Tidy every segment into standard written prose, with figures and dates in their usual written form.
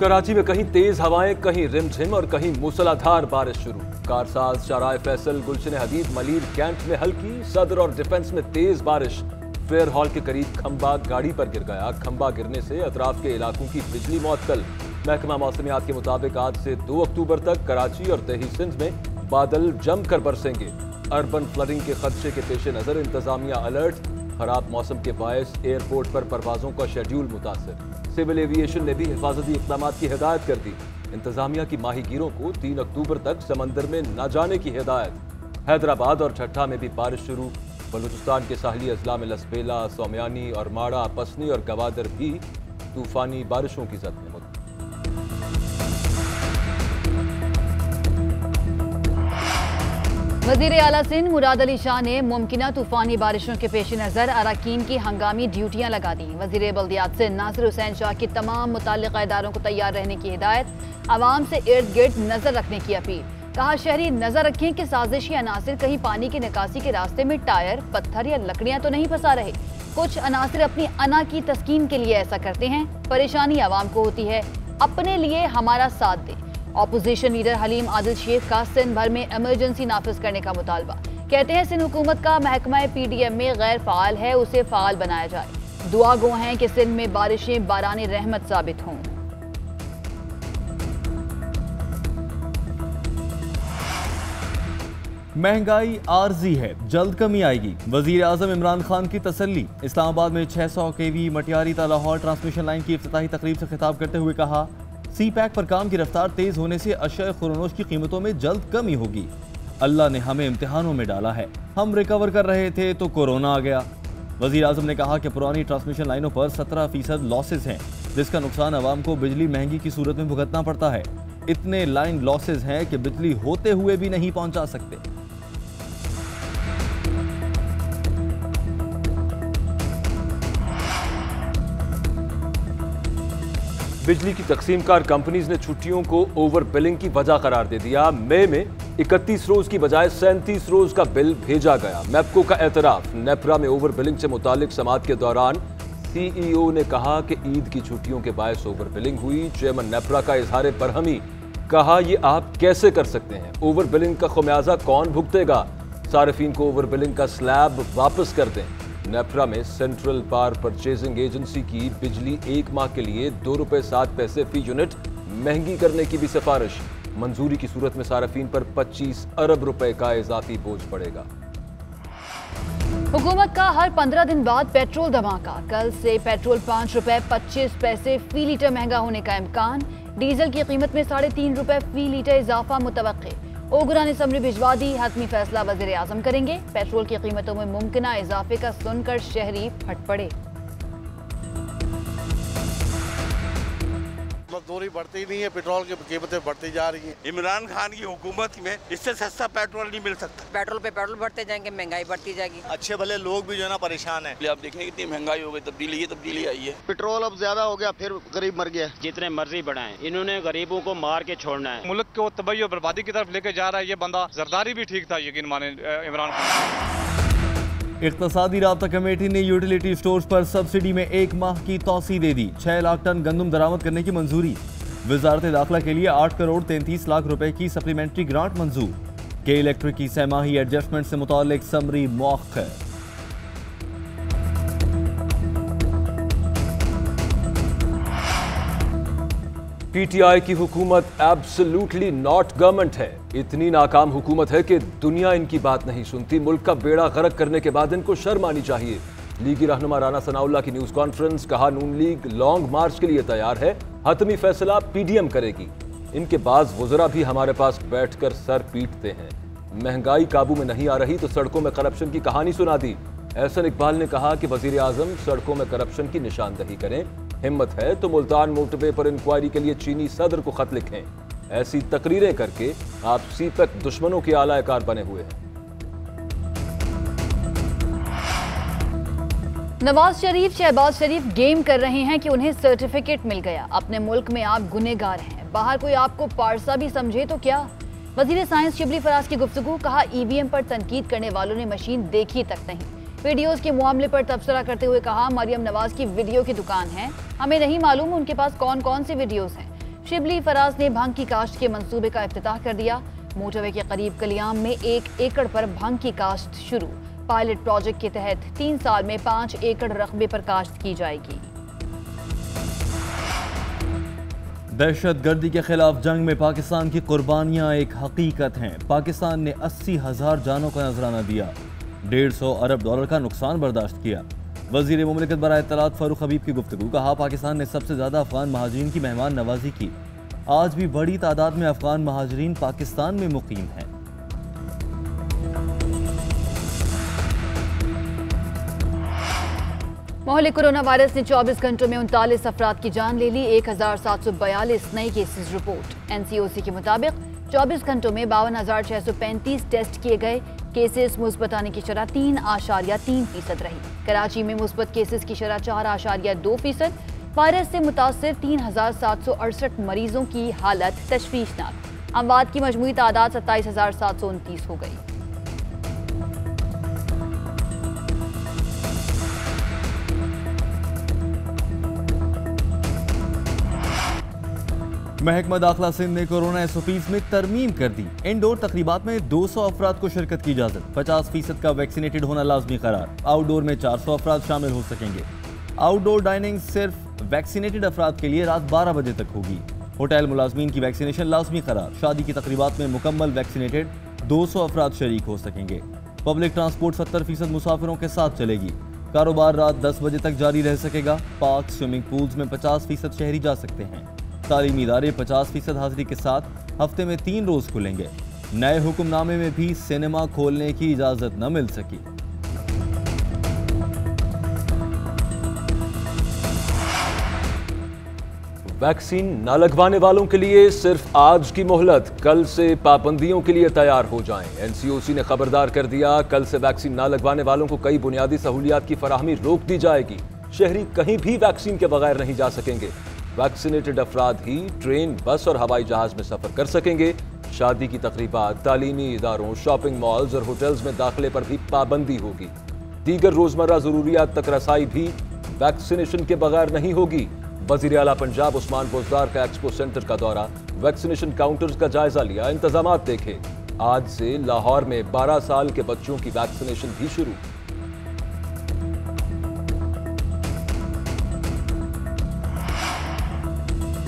कराची में कहीं तेज हवाएं, कहीं रिमझिम और कहीं मूसलाधार बारिश शुरू। कारसाज, शाराय फैसल, गुलशन हदीद, मलीर कैंट में हल्की, सदर और डिफेंस में तेज बारिश। फेयर हॉल के करीब खंबा गाड़ी पर गिर गया। खंबा गिरने से अतराफ के इलाकों की बिजली मुअत्तल। महकमा मौसमियात के मुताबिक आज से 2 अक्टूबर तक कराची और दही सिंध में बादल जमकर बरसेंगे। अर्बन फ्लडिंग के खदशे के पेश नजर इंतजामिया अलर्ट। खराब मौसम के बायस एयरपोर्ट पर परवाजों का शेड्यूल मुतासर। सिविल एविएशन ने भी हिफाजती इक़दाम की हिदायत कर दी। इंतजामिया की माहीगीरों को 3 अक्टूबर तक समंदर में न जाने की हिदायत। हैदराबाद और ठट्ठा में भी बारिश शुरू। बलूचिस्तान के साहली अजला में लसबेला, सौम्यानी और माड़ा, पसनी और गवादर भी तूफानी बारिशों की जद में। वजीर आला सिंध मुराद अली शाह ने मुमकिना तूफानी बारिशों के पेश नज़र अरकान की हंगामी ड्यूटियां लगा दी। वजीर बल्दियात सिंध नासिर हुसैन शाह की तमाम मुताल्लिक़ा इदारों को तैयार रहने की हिदायत। आवाम से इर्द गिर्द नजर रखने की अपील। कहा, शहरी नजर रखें कि साजिशी अनासिर कहीं पानी की निकासी के रास्ते में टायर, पत्थर या लकड़ियां तो नहीं फंसा रहे। कुछ अनासिर अपनी अना की तस्कीन के लिए ऐसा करते हैं। परेशानी आवाम को होती है, अपने लिए हमारा साथ दें। ऑपोजिशन लीडर हलीम आदिल शेख का सिंध भर में इमरजेंसी नाफिज करने का मुतालबा। कहते हैं सिंध हुकूमत का महकमा PDM में गैर फाल है, उसे फाल बनाया जाए। दुआ गो हैं कि सिंध में बारिशें बाराने रहमत साबित हों। महंगाई आर्जी है, जल्द कमी आएगी। वजीर आजम इमरान खान की तसल्ली। इस्लामाबाद में 600 kV मटियारी ता लाहौर ट्रांसमिशन लाइन की इफ्तिताही तकरीब से खिताब करते हुए कहा, CPEC पर काम की रफ्तार तेज होने से अशया खुरनोश की कीमतों में जल्द कमी होगी। अल्लाह ने हमें इम्तिहानों में डाला है, हम रिकवर कर रहे थे तो कोरोना आ गया। वजीर आजम ने कहा कि पुरानी ट्रांसमिशन लाइनों पर 17% लॉसेज हैं, जिसका नुकसान अवाम को बिजली महंगी की सूरत में भुगतना पड़ता है। इतने लाइन लॉसेज हैं कि बिजली होते हुए भी नहीं पहुंचा सकते। बिजली की तकसीमकार कंपनीज ने छुट्टियों को ओवर बिलिंग की वजह करार दे दिया। मई में 31 रोज की बजाय 37 रोज का बिल भेजा गया। मैप्को का एतराफ। नेपरा में ओवर बिलिंग से मुतालिक समाअत के दौरान CEO ने कहा कि ईद की छुट्टियों के बायस ओवर बिलिंग हुई। चेयरमैन नेपरा का इजहार बरहमी। कहा, ये आप कैसे कर सकते हैं? ओवर बिलिंग का खुमियाजा कौन भुगतेगा? सारिफीन को ओवर बिलिंग का स्लैब वापस कर दें। नेपरा में सेंट्रल पावर परचेजिंग एजेंसी की बिजली 1 माह के लिए ₹2.07 फी यूनिट महंगी करने की भी सिफारिश। मंजूरी की सूरत में सार्फिन पर 25 अरब रुपए का इजाफी बोझ पड़ेगा। हुकूमत का हर 15 दिन बाद पेट्रोल धमाका। कल से पेट्रोल ₹5.25 फी लीटर महंगा होने का इम्कान। डीजल की कीमत में ₹3.5 फी लीटर इजाफा मुतवक्के। ओगरा ने समरी भिजवा दी, हतमी फैसला वज़ीर आज़म करेंगे। पेट्रोल की कीमतों में मुमकिना इजाफे का सुनकर शहरी फट पड़े। मजदूरी बढ़ती नहीं है, पेट्रोल की कीमतें बढ़ती जा रही हैं। इमरान खान की हुकूमत में इससे सस्ता पेट्रोल नहीं मिल सकता। पेट्रोल पे पेट्रोल बढ़ते जाएंगे, महंगाई बढ़ती जाएगी। अच्छे भले लोग भी जो है ना परेशान है। आप देखें कितनी महंगाई हो गई, तब्दीली आई है। पेट्रोल अब ज्यादा हो गया, फिर गरीब मर गया। जितने मर्जी बढ़ाएं, इन्होंने गरीबों को मार के छोड़ना है। मुल्क को तबाही और बर्बादी की तरफ लेके जा रहा है ये बंदा। जरदारी भी ठीक था, यकीन माने इमरान खान। इक़्तिसादी राब्ता कमेटी ने यूटिलिटी स्टोर्स पर सब्सिडी में 1 माह की तौसी दे दी। 6 लाख टन गंदम दरामद करने की मंजूरी। वजारत दाखिला के लिए 8 करोड़ 33 लाख रुपए की सप्लीमेंट्री ग्रांट मंजूर। के इलेक्ट्रिक की सहमाही एडजस्टमेंट से मुतालिक समरी मौखर। PTI की हुकूमत एब्सोल्युटली नॉट गवर्नमेंट है। इतनी नाकाम हुकूमत है कि दुनिया इनकी बात नहीं सुनती। मुल्क का बेड़ा गर्क करने के बाद इनको शर्म आनी चाहिए। लीगी रहनुमा राना सनाउल्लाह की न्यूज कॉन्फ्रेंस। कहा, नून लीग लॉन्ग मार्च के लिए तैयार है, हतमी फैसला PDM करेगी। इनके बाज वज़रा भी हमारे पास बैठकर सर पीटते हैं। महंगाई काबू में नहीं आ रही तो सड़कों में करप्शन की कहानी सुना दी। एहसन इकबाल ने कहा कि वजीर आजम सड़कों में करप्शन की निशानदही करें। हिम्मत है तो मुल्तान मोटरवे पर इंक्वायरी के लिए चीनी सदर को खत लिखें। ऐसी तकरीरें करके आप CPEC दुश्मनों के आलाकार बने हुए हैं। नवाज शरीफ शहबाज शरीफ गेम कर रहे हैं कि उन्हें सर्टिफिकेट मिल गया। अपने मुल्क में आप गुनहगार हैं, बाहर कोई आपको पारसा भी समझे तो क्या। वजीर साइंस शिबली फराज की गुफ्तगू। कहा, EVM पर तनकीद करने वालों ने मशीन देखी तक नहीं। वीडियोस के मामले पर तबसरा करते हुए कहा, मरियम नवाज की वीडियो की दुकान है, हमें नहीं मालूम उनके पास कौन कौन से वीडियोस हैं। शिबली फराज ने भांग की काश्त के मंसूबे का इफ्तिताह कर दिया। मोटरवे के करीब कलियाम में 1 एकड़ पर भांग की काश्त शुरू। पायलट प्रोजेक्ट के तहत 3 साल में 5 एकड़ रकबे पर काश्त की जाएगी। दहशतगर्दी के खिलाफ जंग में पाकिस्तान की कुर्बानियां एक हकीकत हैं। पाकिस्तान ने 80,000 जानों का नजराना दिया, $150 अरब का नुकसान बर्दाश्त किया। वजीर मुमलिकत बराए इत्तलात फारूक हबीब की गुफ्तगू, कहा पाकिस्तान ने सबसे ज्यादा अफगान महाजरीन की मेहमान नवाजी की। आज भी बड़ी तादाद में अफगान महाजरीन पाकिस्तान में मुकीम हैं। माहौल कोरोना वायरस ने 24 घंटों में 39 अफराद की जान ले ली। 1742 नए केसेस रिपोर्ट। एनसीओसी के मुताबिक 24 घंटों में 52,635 टेस्ट किए गए। केसेस मुस्बत आने की शरह 3.3% रही। कराची में मुस्बत केसेस की शरह 4.2%। वायरस से मुतासर 3,768 मरीजों की हालत तशवीशनाक। अमवात की मजमूई तादाद 27,729 हो गई। महकमा दाखिला सिंध ने कोरोना एसओपीज में तरमीम कर दी। इंडोर तकरीबात में 200 अफराद को शिरकत की इजाजत। 50% का वैक्सीनेटेड होना लाजमी करार। आउटडोर में 400 अफराद शामिल हो सकेंगे। आउटडोर डाइनिंग सिर्फ वैक्सीनेटेड अफराद के लिए रात 12 बजे तक होगी। होटल मुलाजमीन की वैक्सीनेशन लाजमी करार। शादी की तकरीबात में मुकम्मल वैक्सीनेटेड 200 अफराद शरीक हो सकेंगे। पब्लिक ट्रांसपोर्ट 70% मुसाफिरों के साथ चलेगी। कारोबार रात 10 बजे तक जारी रह सकेगा। पार्क, स्विमिंग पूल्स में 50% शहरी जा सकते हैं। तालीमी इदारे 50% हाजिरी के साथ हफ्ते में 3 रोज खुलेंगे। नए हुक्मनामे में भी सिनेमा खोलने की इजाजत न मिल सकी। वैक्सीन न लगवाने वालों के लिए सिर्फ आज की मोहलत। कल से पाबंदियों के लिए तैयार हो जाएं। एनसीओसी ने खबरदार कर दिया, कल से वैक्सीन न लगवाने वालों को कई बुनियादी सहूलियात की फराहमी रोक दी जाएगी। शहरी कहीं भी वैक्सीन के बगैर नहीं जा सकेंगे। वैक्सीनेटेड अफराद ही ट्रेन, बस और हवाई जहाज में सफर कर सकेंगे। शादी की तकरीबात, तालीमी इदारों, शॉपिंग मॉल्स और होटल्स में दाखिले पर भी पाबंदी होगी। दीगर रोजमर्रा जरूरियात तक रसाई भी वैक्सीनेशन के बगैर नहीं होगी। वजीर आला पंजाब उस्मान बुज़दार का एक्सपो सेंटर का दौरा, वैक्सीनेशन काउंटर्स का जायजा लिया, इंतजामात देखे। आज से लाहौर में 12 साल के बच्चों की वैक्सीनेशन भी शुरू।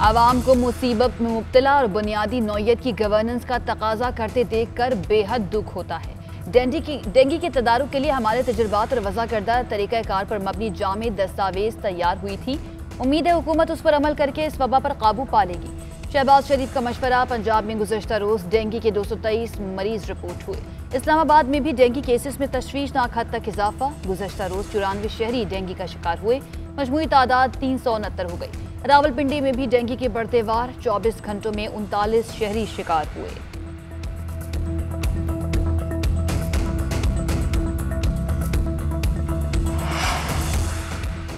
आवाम को मुसीबत में मुब्तला और बुनियादी नौयत की गवर्नेंस का तकाजा करते देखकर बेहद दुख होता है। डेंगी के तदारुक के लिए हमारे तजुर्बात और वज़ा करदा तरीक़ाकार पर मबनी जामे दस्तावेज तैयार हुई थी। उम्मीद है हुकूमत उस पर अमल करके इस वबा पर काबू पा लेगी। शहबाज शरीफ का मशवरा। पंजाब में गुज़श्ता रोज डेंगी के 223 मरीज रिपोर्ट हुए। इस्लामाबाद में भी डेंगी केसेस में तशवीशनाक हद तक इजाफा। गुज़श्ता रोज 94 शहरी डेंगी का शिकार हुए। मजमूई तादाद 369 हो गई। रावलपिंडी में भी डेंगी के बढ़ते वार। 24 घंटों में 39 शहरी शिकार हुए।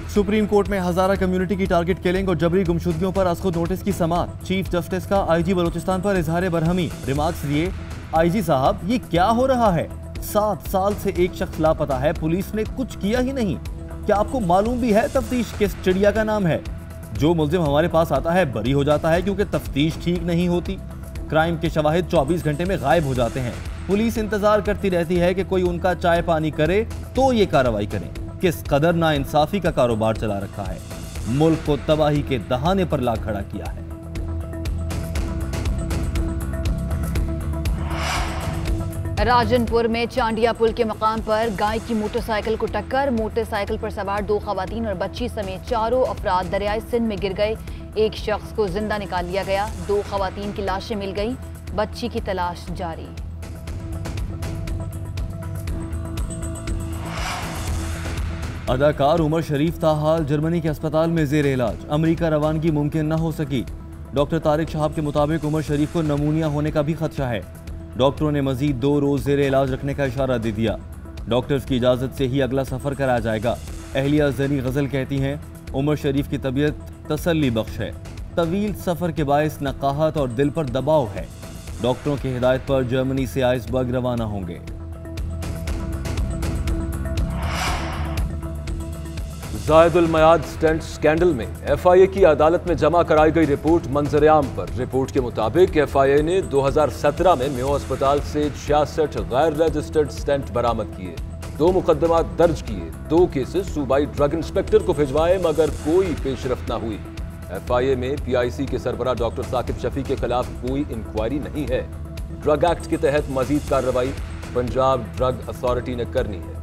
सुप्रीम कोर्ट में हजारा कम्युनिटी की टारगेट किलिंग और जबरी गुमशुदगियों पर अज़खुद नोटिस की समाअत। चीफ जस्टिस का आईजी बलोचिस्तान पर इजहार बरहमी। रिमार्क्स दिए, आईजी साहब ये क्या हो रहा है? 7 साल से एक शख्स लापता है, पुलिस ने कुछ किया ही नहीं। क्या आपको मालूम भी है तफ्तीश किस चिड़िया का नाम है? जो मुल्जिम हमारे पास आता है बरी हो जाता है क्योंकि तफ्तीश ठीक नहीं होती। क्राइम के शवाहिद 24 घंटे में गायब हो जाते हैं। पुलिस इंतजार करती रहती है कि कोई उनका चाय पानी करे तो ये कार्रवाई करें। किस कदर नाइंसाफी का कारोबार चला रखा है। मुल्क को तबाही के दहाने पर ला खड़ा किया है। राजनपुर में चांडिया पुल के मकाम पर गाय की मोटरसाइकिल को टक्कर। मोटरसाइकिल पर सवार 2 खवातीन और बच्ची समेत 4 अफराद दरियाए सिंध में गिर गए। एक शख्स को जिंदा निकाल लिया गया। 2 खवातीन की लाशें मिल गई। बच्ची की तलाश जारी। अदाकार उमर शरीफ ताहाल जर्मनी के अस्पताल में जेर इलाज। अमरीका रवानगी मुमकिन न हो सकी। डॉक्टर तारिक शहाब के मुताबिक उमर शरीफ को नमूनिया होने का भी खदशा है। डॉक्टरों ने मजीद 2 रोज जेर इलाज रखने का इशारा दे दिया। डॉक्टर्स की इजाज़त से ही अगला सफ़र कराया जाएगा। अहलिया ज़नी गज़ल कहती हैं, उमर शरीफ की तबीयत तसल्ली बख्श है। तवील सफ़र के बायस नकाहत और दिल पर दबाव है। डॉक्टरों की हिदायत पर जर्मनी से आइसबर्ग रवाना होंगे। जायदुल मयाद स्टेंट स्कैंडल में एफआईए की अदालत में जमा कराई गई रिपोर्ट मंजर-ए-आम पर। रिपोर्ट के मुताबिक एफआईए ने 2017 में मेयो अस्पताल से 66 गैर रजिस्टर्ड स्टेंट बरामद किए, 2 मुकदमा दर्ज किए, 2 केसेस सूबाई ड्रग इंस्पेक्टर को भिजवाए मगर कोई पेशरफ्त न हुई। एफआईए में पीआईसी के सरबराह डॉक्टर साकिब शफी के खिलाफ कोई इंक्वायरी नहीं है। ड्रग एक्ट के तहत मजीद कार्रवाई पंजाब ड्रग अथॉरिटी ने करनी है।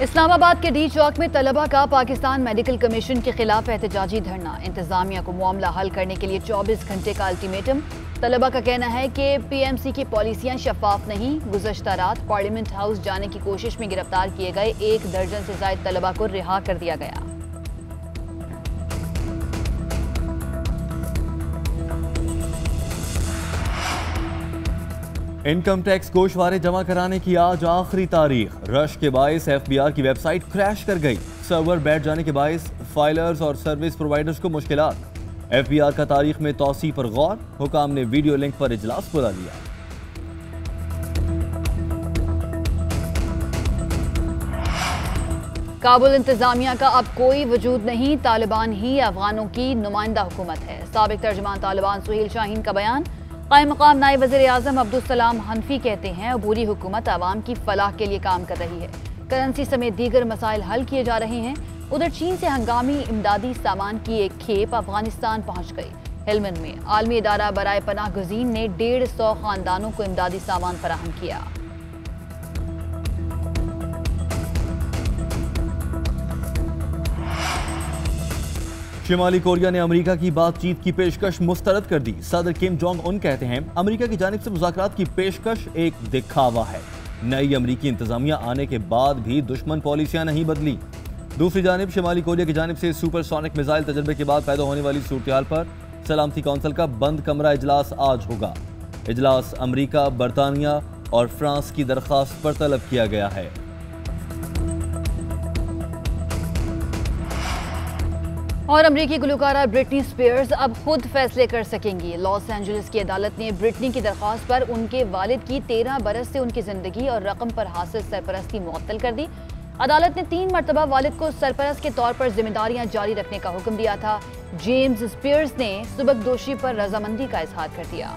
इस्लामाबाद के डी चौक में तलबा का पाकिस्तान मेडिकल कमीशन के खिलाफ एहतजाजी धरना। इंतजामिया को मामला हल करने के लिए 24 घंटे का अल्टीमेटम। तलबा का कहना है कि पीएमसी की पॉलिसियां शफाफ नहीं। गुज़श्ता रात पार्लियामेंट हाउस जाने की कोशिश में गिरफ्तार किए गए 1 दर्जन से ज्यादा तलबा को रिहा कर दिया गया। इनकम टैक्स गोशवारे जमा कराने की आज आखिरी तारीख। रश के बायस एफबीआर की वेबसाइट क्रैश कर गई। सर्वर बैठ जाने के बायस फाइलर्स और सर्विस प्रोवाइडर्स को मुश्किलात। एफबीआर का तारीख में तौसी पर गौर। हुकाम ने वीडियो लिंक पर इजलास बुला लिया। काबुल इंतजामिया का अब कोई वजूद नहीं, तालिबान ही अफगानों की नुमाइंदा हुकूमत है। साबिक तर्जमान तालिबान सुहेल शाहीन का बयान। कायम मकाम नायब वज़ीर आज़म अब्दुल सलाम हनफी कहते हैं अबूरी हुकूमत आवाम की फलाह के लिए काम कर रही है। करेंसी समेत दीगर मसाइल हल किए जा रहे हैं। उधर चीन से हंगामी इमदादी सामान की एक खेप अफगानिस्तान पहुंच गई। हेलमंद में आलमी इदारा बराए पनाह गुज़ीन ने 150 खानदानों को इमदादी सामान फराहम किया। शिमाली कोरिया ने अमेरिका की बातचीत की पेशकश मुस्तरद कर दी। सदर किम जोंग उन कहते हैं अमेरिका की जानिब से मुज़ाकरात की पेशकश एक दिखावा है। नई अमेरिकी इंतजामिया आने के बाद भी दुश्मन पॉलिसियां नहीं बदली। दूसरी जानिब शिमाली कोरिया की जानिब से सुपरसोनिक मिसाइल तजर्बे के बाद पैदा होने वाली सूरत-ए-हाल पर सलामती कौंसिल का बंद कमरा इजलास आज होगा। इजलास अमेरिका, बरतानिया और फ्रांस की दरख्वास्त पर तलब किया गया है। और अमरीकी गुलकारा ब्रिटनी स्पीयर्स अब खुद फैसले कर सकेंगी। लॉस एंजलिस की अदालत ने ब्रिटनी की दरख्वास्त पर उनके वालिद की 13 बरस से उनकी जिंदगी और रकम पर हासिल सरपरस्ती मुअत्तल कर दी। अदालत ने 3 मरतबा वालिद को सरपरस्त के तौर पर जिम्मेदारियां जारी रखने का हुक्म दिया था। जेम्स स्पीयर्स ने सुबकदोशी पर रजामंदी का इजहार कर दिया।